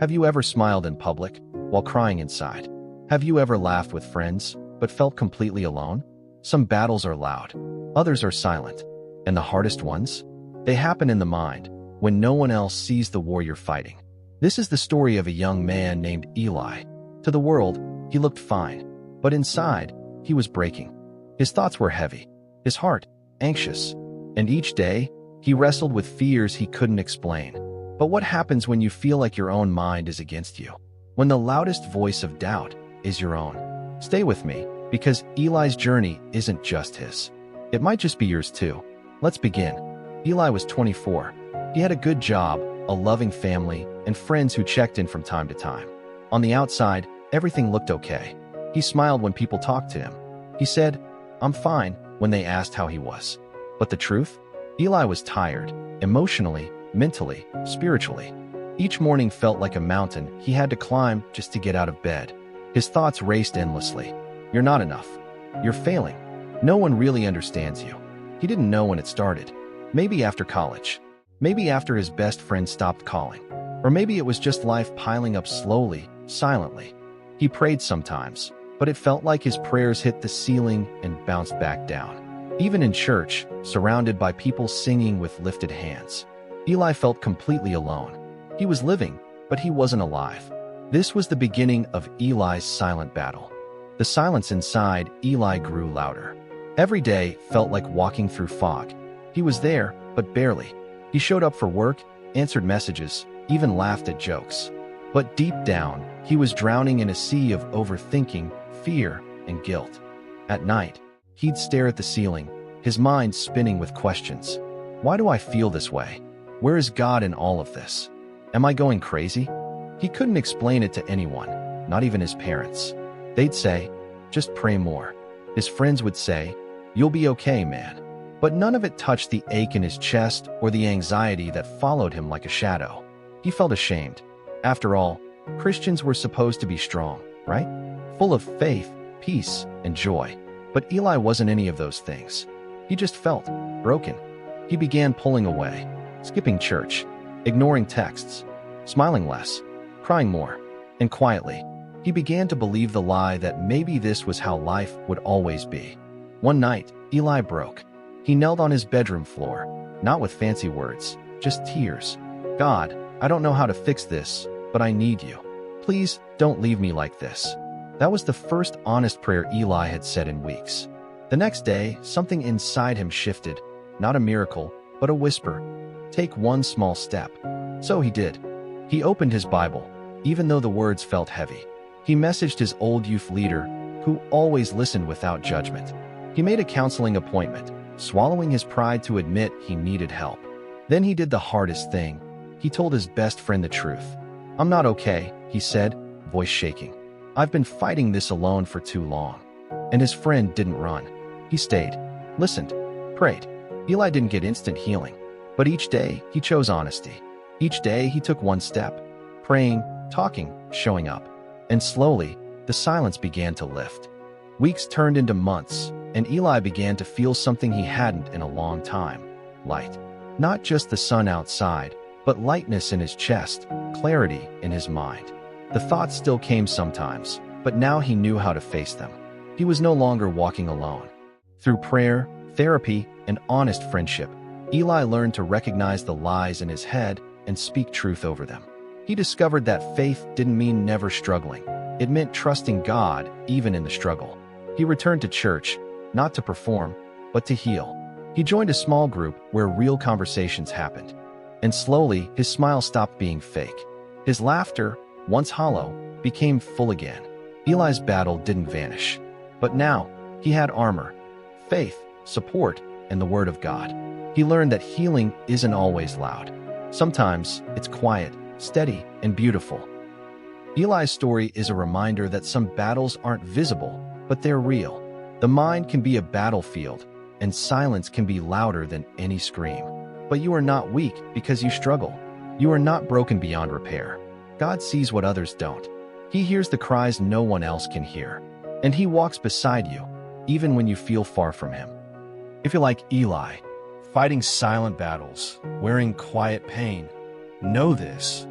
Have you ever smiled in public while crying inside? Have you ever laughed with friends but felt completely alone? Some battles are loud, others are silent, and the hardest ones? They happen in the mind when no one else sees the war you're fighting. This is the story of a young man named Eli. To the world, he looked fine, but inside, he was breaking. His thoughts were heavy, his heart anxious, and each day, he wrestled with fears he couldn't explain. But what happens when you feel like your own mind is against you? When the loudest voice of doubt is your own? Stay with me, because Eli's journey isn't just his. It might just be yours too. Let's begin. Eli was 24. He had a good job, a loving family, and friends who checked in from time to time. On the outside, everything looked okay. He smiled when people talked to him. He said, "I'm fine," when they asked how he was. But the truth? Eli was tired, emotionally, mentally, spiritually. Each morning felt like a mountain he had to climb just to get out of bed. His thoughts raced endlessly. You're not enough. You're failing. No one really understands you. He didn't know when it started. Maybe after college. Maybe after his best friend stopped calling. Or maybe it was just life piling up slowly, silently. He prayed sometimes, but it felt like his prayers hit the ceiling and bounced back down. Even in church, surrounded by people singing with lifted hands, Eli felt completely alone. He was living, but he wasn't alive. This was the beginning of Eli's silent battle. The silence inside Eli grew louder. Every day felt like walking through fog. He was there, but barely. He showed up for work, answered messages, even laughed at jokes. But deep down, he was drowning in a sea of overthinking, fear, and guilt. At night, he'd stare at the ceiling, his mind spinning with questions. Why do I feel this way? Where is God in all of this? Am I going crazy? He couldn't explain it to anyone, not even his parents. They'd say, "Just pray more." His friends would say, "You'll be okay, man." But none of it touched the ache in his chest or the anxiety that followed him like a shadow. He felt ashamed. After all, Christians were supposed to be strong, right? Full of faith, peace, and joy. But Eli wasn't any of those things. He just felt broken. He began pulling away, skipping church, ignoring texts, smiling less, crying more, and quietly, he began to believe the lie that maybe this was how life would always be. One night, Eli broke. He knelt on his bedroom floor, not with fancy words, just tears. "God, I don't know how to fix this, but I need you. Please don't leave me like this." That was the first honest prayer Eli had said in weeks. The next day, something inside him shifted. Not a miracle, but a whisper. Take one small step. So he did. He opened his Bible, even though the words felt heavy. He messaged his old youth leader, who always listened without judgment. He made a counseling appointment, swallowing his pride to admit he needed help. Then he did the hardest thing. He told his best friend the truth. "I'm not okay," he said, voice shaking. "I've been fighting this alone for too long." And his friend didn't run. He stayed, listened, prayed. Eli didn't get instant healing, but each day he chose honesty. Each day he took one step, praying, talking, showing up. And slowly, the silence began to lift. Weeks turned into months, and Eli began to feel something he hadn't in a long time. Light. Not just the sun outside, but lightness in his chest, clarity in his mind. The thoughts still came sometimes, but now he knew how to face them. He was no longer walking alone. Through prayer, therapy, and honest friendship, Eli learned to recognize the lies in his head and speak truth over them. He discovered that faith didn't mean never struggling. It meant trusting God even in the struggle. He returned to church, not to perform, but to heal. He joined a small group where real conversations happened. And slowly, his smile stopped being fake. His laughter, once hollow, became full again. Eli's battle didn't vanish. But now, he had armor, faith, support, and the Word of God. He learned that healing isn't always loud. Sometimes, it's quiet, steady, and beautiful. Eli's story is a reminder that some battles aren't visible, but they're real. The mind can be a battlefield, and silence can be louder than any scream. But you are not weak because you struggle. You are not broken beyond repair. God sees what others don't. He hears the cries no one else can hear. And He walks beside you, even when you feel far from Him. If you're like Eli, fighting silent battles, wearing quiet pain, know this: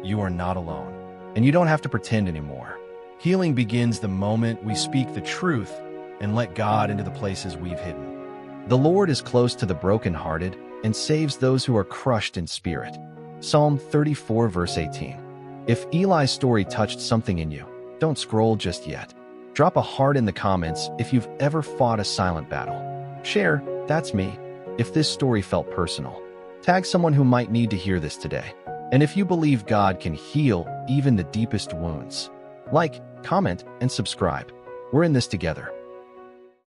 you are not alone. And you don't have to pretend anymore. Healing begins the moment we speak the truth and let God into the places we've hidden. The Lord is close to the brokenhearted and saves those who are crushed in spirit. Psalm 34, verse 18. If Eli's story touched something in you, don't scroll just yet. Drop a heart in the comments if you've ever fought a silent battle. Share, "That's me," if this story felt personal. Tag someone who might need to hear this today. And if you believe God can heal even the deepest wounds, like, comment, and subscribe. We're in this together.